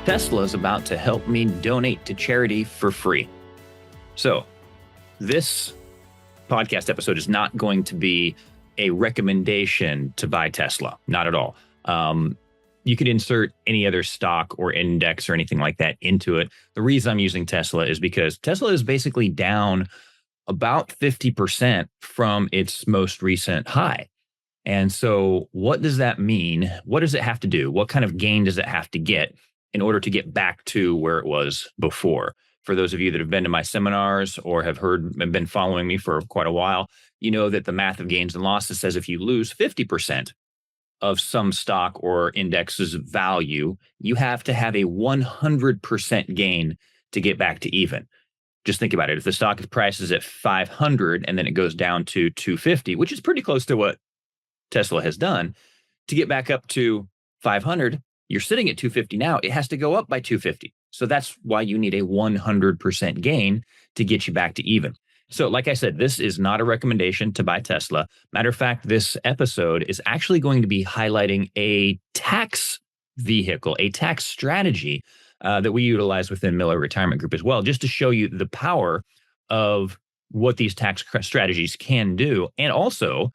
Tesla is about to help me donate to charity for free. So this podcast episode is not going to be a recommendation to buy Tesla. Not at all. You could insert any other stock or index or anything like that into it. The reason I'm using Tesla is because Tesla is basically down about 50% from its most recent high. And so what does that mean? What does it have to do? What kind of gain does it have to get in order to get back to where it was before? For those of you that have been to my seminars or have been following me for quite a while, you know that the math of gains and losses says if you lose 50% of some stock or index's value, you have to have a 100% gain to get back to even. Just think about it. If the stock price is at 500 and then it goes down to 250, which is pretty close to what Tesla has done, to get back up to 500, you're sitting at 250 now. It has to go up by 250. So that's why you need a 100% gain to get you back to even. So like I said, this is not a recommendation to buy Tesla. Matter of fact, this episode is actually going to be highlighting a tax vehicle, a tax strategy that we utilize within Miller Retirement Group as well, just to show you the power of what these tax strategies can do, and also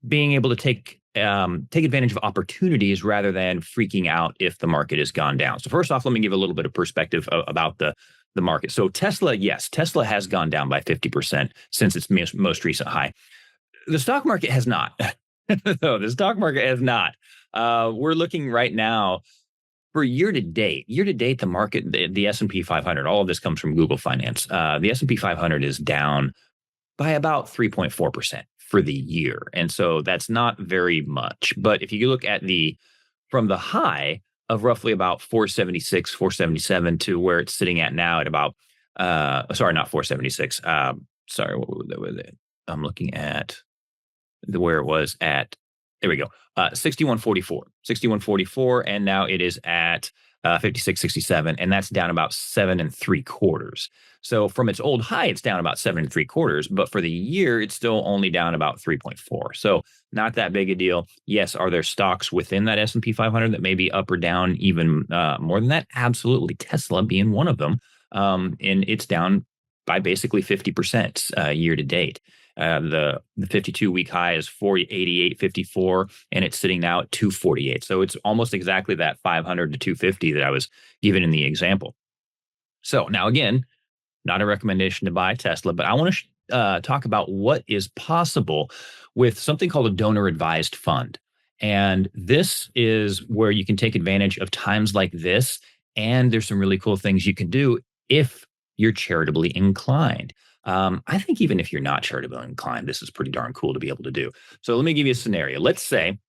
being able to take advantage of opportunities rather than freaking out if the market has gone down. So first off, let me give a little bit of perspective about the market. So Tesla, yes, Tesla has gone down by 50% since its most recent high. The stock market has not. No, the stock market has not. We're looking right now for year to date, the market, the S&P 500, all of this comes from Google Finance. The S&P 500 is down by about 3.4% for the year. And so that's not very much. But if you look at from the high of roughly about 476, 477 to where it's sitting at now at about, sorry, not 476. Sorry, what was it? I'm looking at where it was at. There we go. 6144, and now it is at 56.67, and that's down about 7 3/4. So from its old high, it's down about 7 3/4, but for the year, it's still only down about 3.4. So not that big a deal. Yes, are there stocks within that S&P 500 that may be up or down even more than that? Absolutely. Tesla being one of them, and it's down by basically 50% year to date. The 52-week high is 488.54, and it's sitting now at 248. So it's almost exactly that 500 to 250 that I was given in the example. So now, again, not a recommendation to buy Tesla, but I want to talk about what is possible with something called a donor advised fund. And this is where you can take advantage of times like this. And there's some really cool things you can do if you're charitably inclined. I think even if you're not charitably inclined, this is pretty darn cool to be able to do. So let me give you a scenario. Let's say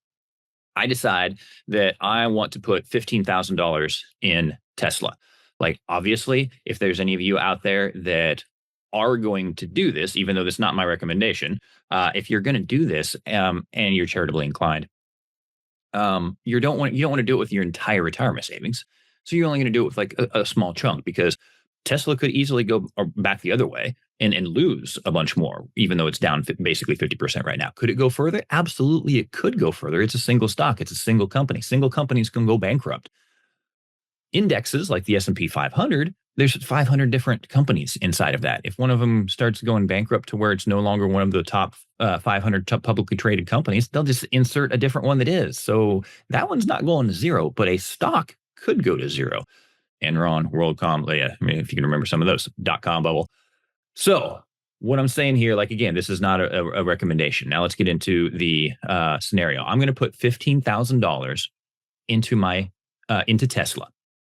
I decide that I want to put $15,000 in Tesla. Like, obviously, if there's any of you out there that are going to do this, even though that's not my recommendation, if you're going to do this and you're charitably inclined, you don't want to do it with your entire retirement savings. So you're only going to do it with like a small chunk, because Tesla could easily go back the other way and lose a bunch more, even though it's down basically 50% right now. Could it go further? Absolutely, it could go further. It's a single stock. It's a single company. Single companies can go bankrupt. Indexes like the S&P 500, there's 500 different companies inside of that. If one of them starts going bankrupt to where it's no longer one of the top 500 publicly traded companies, they'll just insert a different one that is. So that one's not going to zero, but a stock could go to zero. Enron, WorldCom, I mean, if you can remember some of those, .com bubble. So what I'm saying here, like, again, this is not a recommendation. Now let's get into the scenario. I'm going to put $15,000 into Tesla.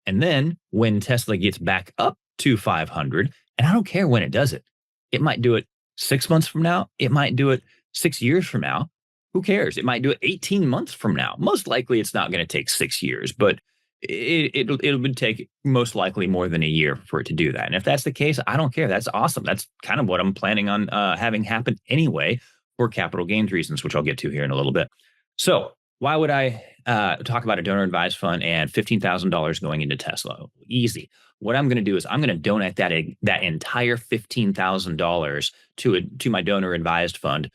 And then when Tesla gets back up to 500, and I don't care when it does it, it might do it 6 months from now. It might do it 6 years from now. Who cares? It might do it 18 months from now. Most likely it's not going to take 6 years, but it would take most likely more than a year for it to do that. And if that's the case, I don't care. That's awesome. That's kind of what I'm planning on having happen anyway for capital gains reasons, which I'll get to here in a little bit. So why would I talk about a donor advised fund and $15,000 going into Tesla? Easy. What I'm going to do is I'm going to donate that entire $15,000 to my donor advised fund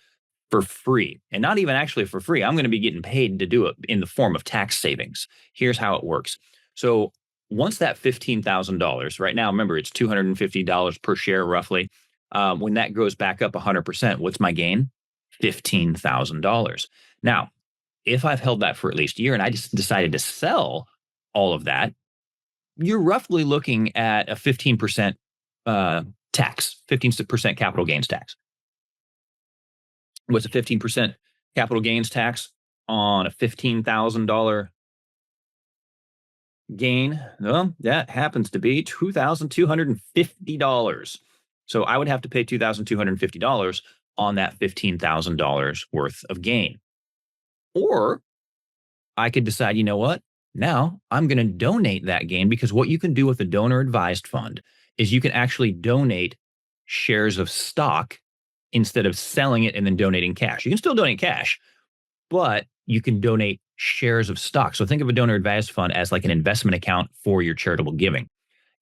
for free. And not even actually for free. I'm going to be getting paid to do it in the form of tax savings. Here's how it works. So Once that $15,000, right now, remember, it's $250 per share roughly. When that goes back up 100%, what's my gain? $15,000. Now, if I've held that for at least a year and I just decided to sell all of that, you're roughly looking at a 15% tax, 15% capital gains tax. What's a 15% capital gains tax on a $15,000 gain? Well, that happens to be $2,250. So I would have to pay $2,250 on that $15,000 worth of gain. Or I could decide, you know what? Now I'm going to donate that gain, because what you can do with a donor advised fund is you can actually donate shares of stock instead of selling it and then donating cash. You can still donate cash, but you can donate shares of stock. So think of a donor advised fund as like an investment account for your charitable giving.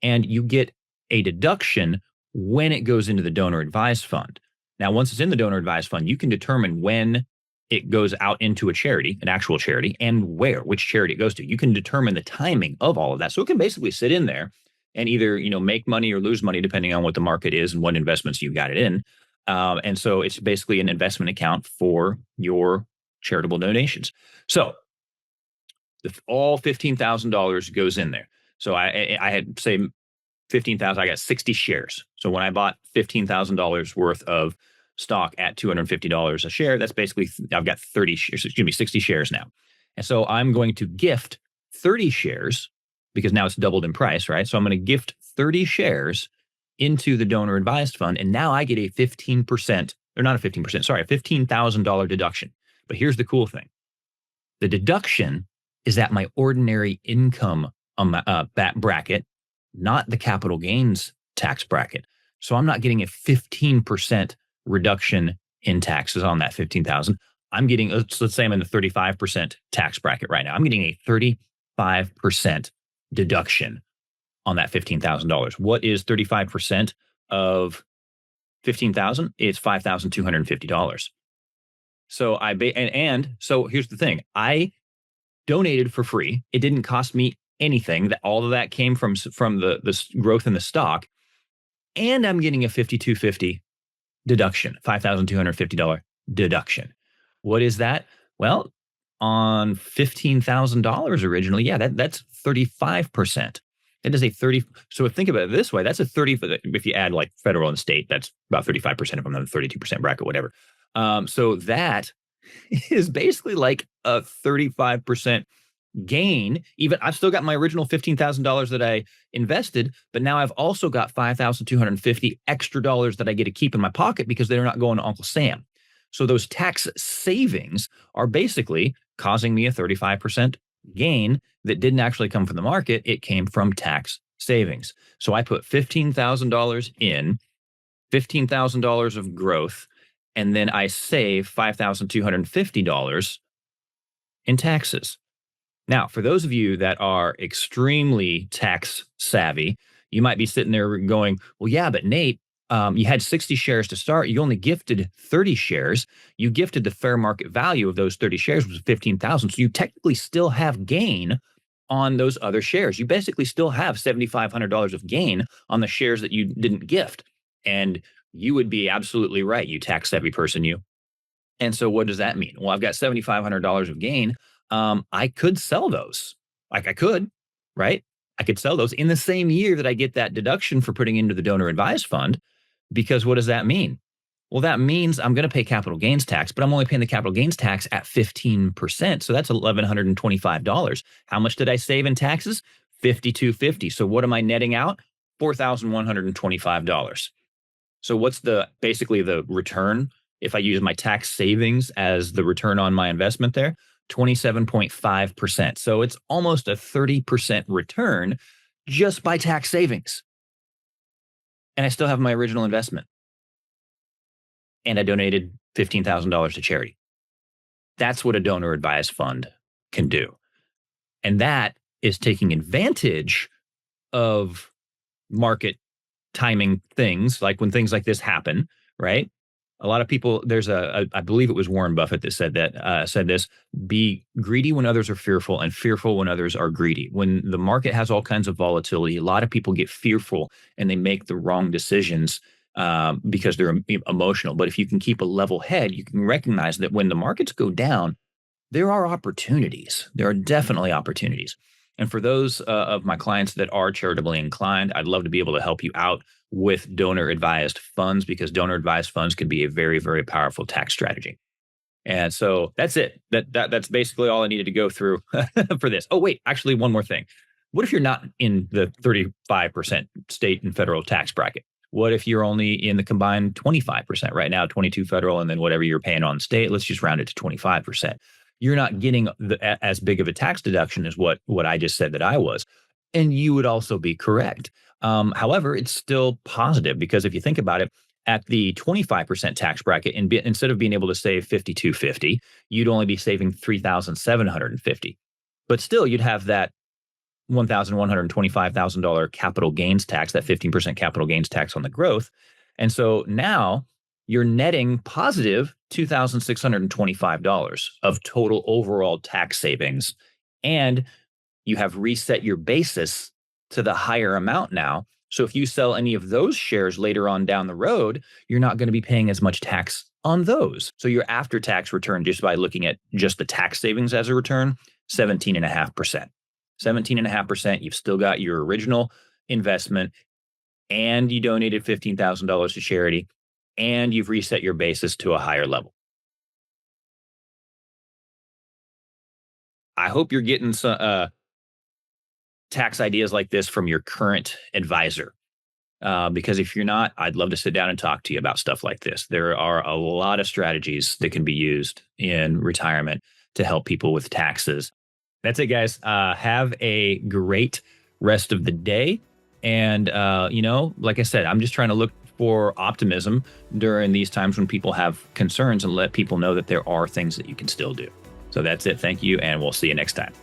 And you get a deduction when it goes into the donor advised fund. Now, once it's in the donor advised fund, you can determine when it goes out into a charity, an actual charity, and which charity it goes to. You can determine the timing of all of that. So it can basically sit in there and either, make money or lose money depending on what the market is and what investments you got it in. And so it's basically an investment account for your charitable donations. So all $15,000 goes in there. So I had, say, 15,000, I got 60 shares. So when I bought $15,000 worth of stock at $250 a share, that's basically, I've got 60 shares now. And so I'm going to gift 30 shares, because now it's doubled in price, right? So I'm going to gift 30 shares into the donor advised fund. And now I get a 15%, or not a 15%, sorry, a $15,000 deduction. But here's the cool thing. The deduction is at my ordinary income bracket, not the capital gains tax bracket. So I'm not getting a 15% reduction in taxes on that 15,000. I'm getting, let's say I'm in the 35% tax bracket right now. I'm getting a 35% deduction on that $15,000. What is 35% of 15,000? It's $5,250. So so here's the thing. I donated for free. It didn't cost me anything. That all of that came from the growth in the stock, and I'm getting a $5,250 deduction, $5,250 deduction. What is that? Well, on $15,000 originally, yeah, that's 35%. That is a 30. So think about it this way: that's a 30. If you add like federal and state, that's about 35% of them, the 32% bracket, whatever. So that is basically like a 35% gain. Even I've still got my original $15,000 that I invested, but now I've also got $5,250 extra dollars that I get to keep in my pocket because they're not going to Uncle Sam. So those tax savings are basically causing me a 35% gain that didn't actually come from the market. It came from tax savings. So I put $15,000 in, $15,000 of growth, and then I save $5,250 in taxes. Now, for those of you that are extremely tax savvy, you might be sitting there going, well, yeah, but Nate, you had 60 shares to start. You only gifted 30 shares. You gifted the fair market value of those 30 shares was 15,000. So you technically still have gain on those other shares. You basically still have $7,500 of gain on the shares that you didn't gift. And you would be absolutely right, you tax savvy person, you. And so what does that mean? Well, I've got $7,500 of gain. I could sell those. Like I could, right? I could sell those in the same year that I get that deduction for putting into the donor advised fund. Because what does that mean? Well, that means I'm going to pay capital gains tax, but I'm only paying the capital gains tax at 15%. So that's $1,125. How much did I save in taxes? $5,250. So what am I netting out? $4,125. So what's basically the return? If I use my tax savings as the return on my investment there, 27.5%. So it's almost a 30% return just by tax savings. And I still have my original investment. And I donated $15,000 to charity. That's what a donor advised fund can do. And that is taking advantage of market timing things, like when things like this happen, right? A lot of people, I believe it was Warren Buffett that said this: be greedy when others are fearful, and fearful when others are greedy. When the market has all kinds of volatility, a lot of people get fearful and they make the wrong decisions because they're emotional. But if you can keep a level head, you can recognize that when the markets go down, there are opportunities. There are definitely opportunities. And for those of my clients that are charitably inclined, I'd love to be able to help you out with donor advised funds, because donor advised funds could be a very, very powerful tax strategy. And so that's it. That's basically all I needed to go through for this. Oh, wait, actually, one more thing. What if you're not in the 35% state and federal tax bracket? What if you're only in the combined 25% right now, 22 federal, and then whatever you're paying on state? Let's just round it to 25%. You're not getting as big of a tax deduction as what I just said that I was. And you would also be correct. However, it's still positive, because if you think about it, at the 25% tax bracket, instead of being able to save $5,250, you'd only be saving $3,750. But still, you'd have that $1,125,000 capital gains tax, that 15% capital gains tax on the growth. And so now you're netting positive $2,625 of total overall tax savings. And you have reset your basis to the higher amount now. So if you sell any of those shares later on down the road, you're not going to be paying as much tax on those. So your after-tax return, just by looking at just the tax savings as a return, 17.5%. 17.5%, you've still got your original investment, and you donated $15,000 to charity, and you've reset your basis to a higher level. I hope you're getting some tax ideas like this from your current advisor. Because if you're not, I'd love to sit down and talk to you about stuff like this. There are a lot of strategies that can be used in retirement to help people with taxes. That's it, guys. Have a great rest of the day. And, like I said, I'm just trying to look for optimism during these times when people have concerns, and let people know that there are things that you can still do. So that's it. Thank you. And we'll see you next time.